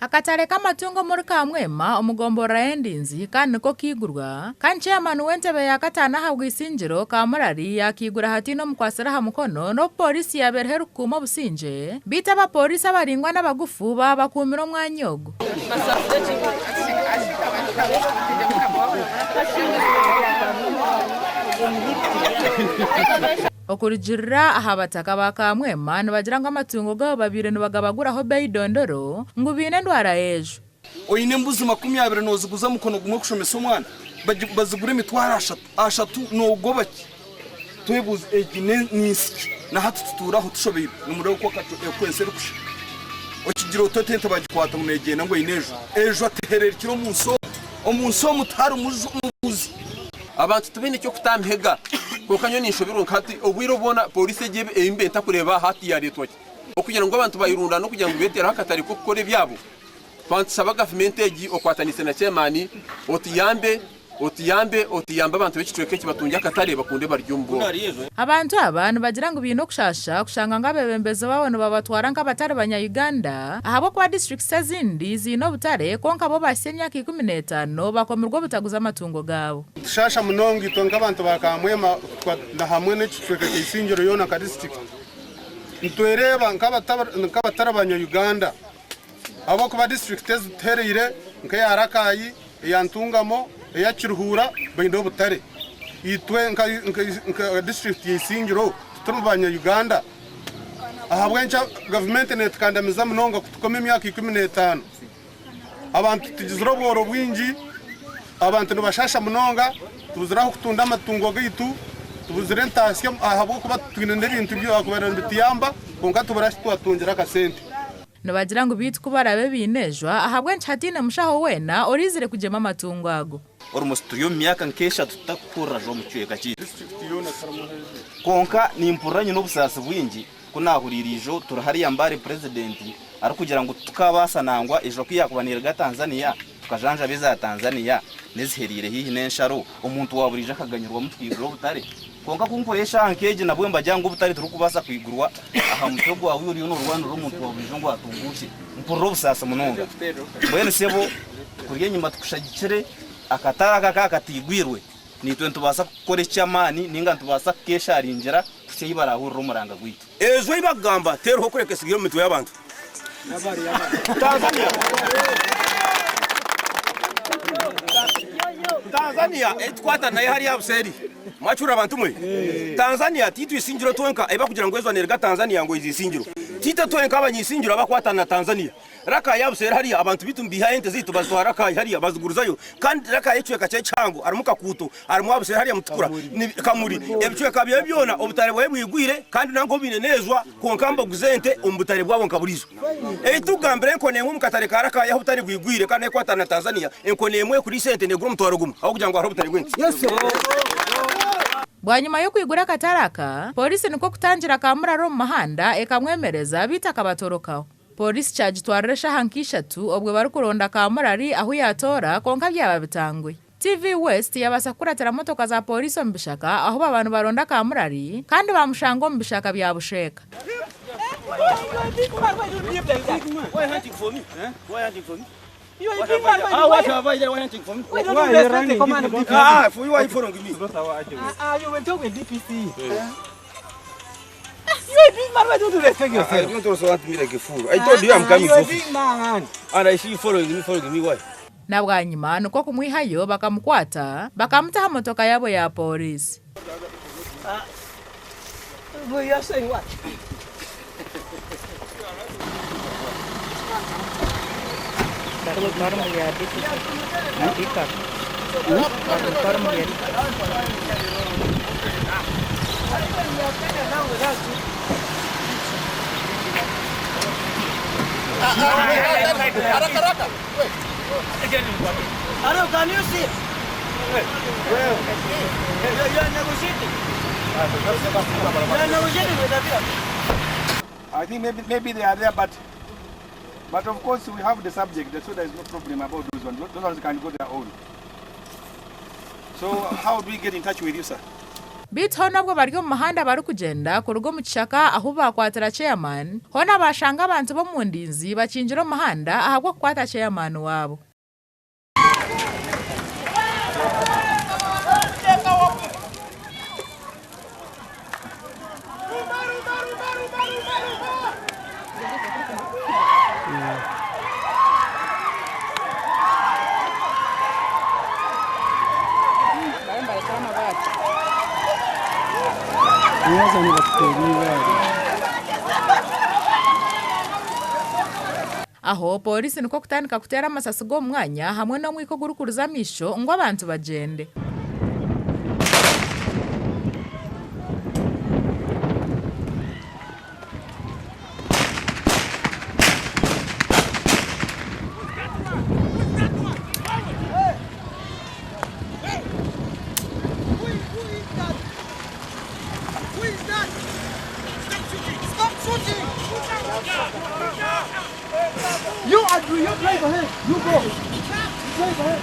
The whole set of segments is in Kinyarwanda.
Akatare k'amatungo muri Kamwema omugombora endinzi kandi niko kigurwa kandi chairman w'entebe ya katana ahabwa isingiro Kamurari yakigura hati no mukwasira ha mukono no polisi yaberhe rukuma obusinje bita abapolisi abaringwa n'abagufu babakumira omwanyogo Okurijirira ahabataka ba Kamwema nibagira ngo amatungo gabo babire nibagabaguraho beidondoro ngo bine ndwara ejo oyine mbuzi 20 noziguza mukono gumwe kushomesa omwana bazigure emitwaro ashatu nogobaki twebuze egine niski na hatu tuturaho tushobeye numurego ko kakwensere kusha okigiro totente bagikwata munegena ngo ejo ateherera kiro omunso mutari umuzi abantu tubine cyo kutambega kokanyo nishobiro nkati obwiro bona polisi ejebe eimbenta kureba hati ya letwaki okugira ngo abantu bayirunda no kugira ngo betera hakatari ko kore byabo bansaba government egi okwatanise na chairman otiyambe abantu bekicweke kibatunja akatare bakunde baryumbo abantu abantu bagira ngo bino kushasha kushanga ngabebembeze babone babatwara nk'abatare banya Uganda ahabo kwa district sezindi zino butare konka bo basenya 15 bakomirwa butaguza amatungo gabo shasha munongi tonga abantu bakamwema na hamwe n'ikicweke cy'isingiro yona ka district ntwereba nk'abatare banya Uganda abo kwa district terire nk'yarakayi yantungamo ya Kiruhura bayindo butare itwe nka district y'isingiro turubanya Uganda ahabwencha government netkandamiza munonga kutukoma imyaka 15 abantu tugiziro bworo bwinji abantu nibashasha munonga tuziraho kutunda amatungo gitu tubuzire ntasye ahabo kuba twinende ibintu byo akubera mbitiyamba konka tubarashitwa tungira kasente nibagira ngo bitku barabe binejwa ahabwencha hatine mushaho wena orizire kujema amatungo ago orumusturiyo myaka nkesha tutakura jo mucyeka ki konka nimpuranye n'obusasa bwingi kunahuririjo turahari yambare president ari kugira ngo tukabasanangwa ejo kwiyakubanira Tanzania tukajanja beza Tanzania neziherire hihi nensharo umuntu waburije akaganyirwa mutwiguro butare konka kunkoresha ankeje nabwe mbajyango butare turukubasa kwigurwa aha mutego wawe uri no Rwanda rumuntu waburije ngo atungushe mpuro busasa munonga mwene sebo kuriye nyuma tukushagikire akatara kakatigwirwe nitwe ntubasa gukora icyamani ninga ntubasa kesha arinjira kucyibara ahuriro muranga gwitu ejo ibagamba tero ho kureka sigiro mitwe y'abantu Tanzania etwata naye hari abuseri mwachura abantu mwe Tanzania titu isingiro twenka eba kugira ngo ezo nerga Tanzania ngo izisingiro tita twenka abanyisingiro abakwata na Tanzania raka yabuseri hari abantu bitumbiha ente zitu bazwara raka hari abazuguruzayo kandi raka yecweka cyango arimuka kuto arimu abuseri hari amutukura kamuri ebicweka byona obutare bwe bwigwire kandi nango binenezwa konkamba guzente ombutare bwabo nkaburizo etugambere nkone mu katare karaka ya butare bwigwire kandi ekwata na Tanzania enkone emwe kuri sente ne grum twaruguma aho kugira ngo haro butare gwente Bwanyuma yo kwigura kataraka polisi niko kutangira Kamurari mu mahanda ekamwemereza bita kabatorokaho polisi cyagitwaresha hankishatu obwe bari kuronda Kamurari aho yatora konka byaba bitangwe TV West yabasa kuratera motoka za polisi mbishaka aho abantu baronda Kamurari kandi bamushango mbishaka byabusheka You are being mad by what have I wanting from me? Why don't you respect the command of DPC? For you are following me. You went talking with DPC. You are being mad. Why don't you respect yourself? I don't also want me like a fool. I told you I'm coming. You are being mad. And I see you following me. Why? Na bwanyuma nuko kumwihayo bakamukwata bakamutaha motoka yabo ya polisi. We are saying what? Baru menjadi ikat. Baru menjadi. Hello, can you see? You are negotiating. You are negotiating with the people. I think maybe they are there, but of course we have the subject, so there is no problem about those ones. Those ones can go their own. So how do we get in touch with you, sir? Bito nabwo bari mu mahanda bari kugenda ku rugo mu kishaka aho bakwatira chairman hona bashanga abantu bo mu ndinzi bakinjira mu mahanda ahabwo kwata chairman wabo. Aho polisi niko kutandika kutera amasasi go mwanya hamwe no mwiko gurukuruza misho ngo abantu bagende. You Andrew, you drive ahead. You go. Drive ahead.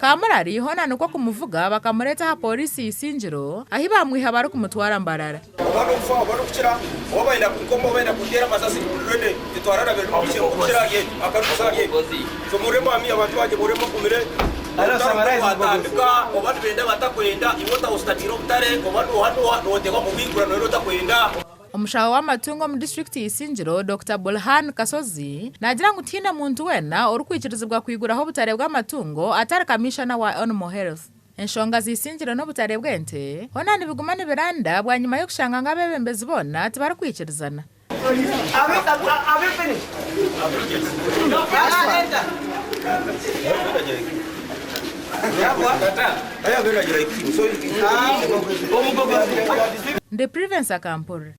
Kamurari hona nuko kumuvuga bakamureta ha polisi isinjiro ahi bamwiha bari kumutwara mbarara. Abantu mfa bari kukira obaina kukomba obaina kutera masasi rwende itwarana bero kukira kukira ye akarusa ye so muremo ami abantu baje muremo kumire ara samara izabika obatu benda batakwenda imota ustatiro butare obatu hano notegwa kubikura no takwenda. Omushaho w'amatungo mu district isinjiro Dr. Bulhan Kasozi nagira ngo utina muntu wena orukwikirizibwa kwiguraho butare bw'amatungo atari kamishana wa Animal Health. Enshonga zisinjiro no butare bwente hona nibigumane biranda bwa nyuma yo kushanga ngabebembezi bona tibara kwikirizana. The Prevence Akampur.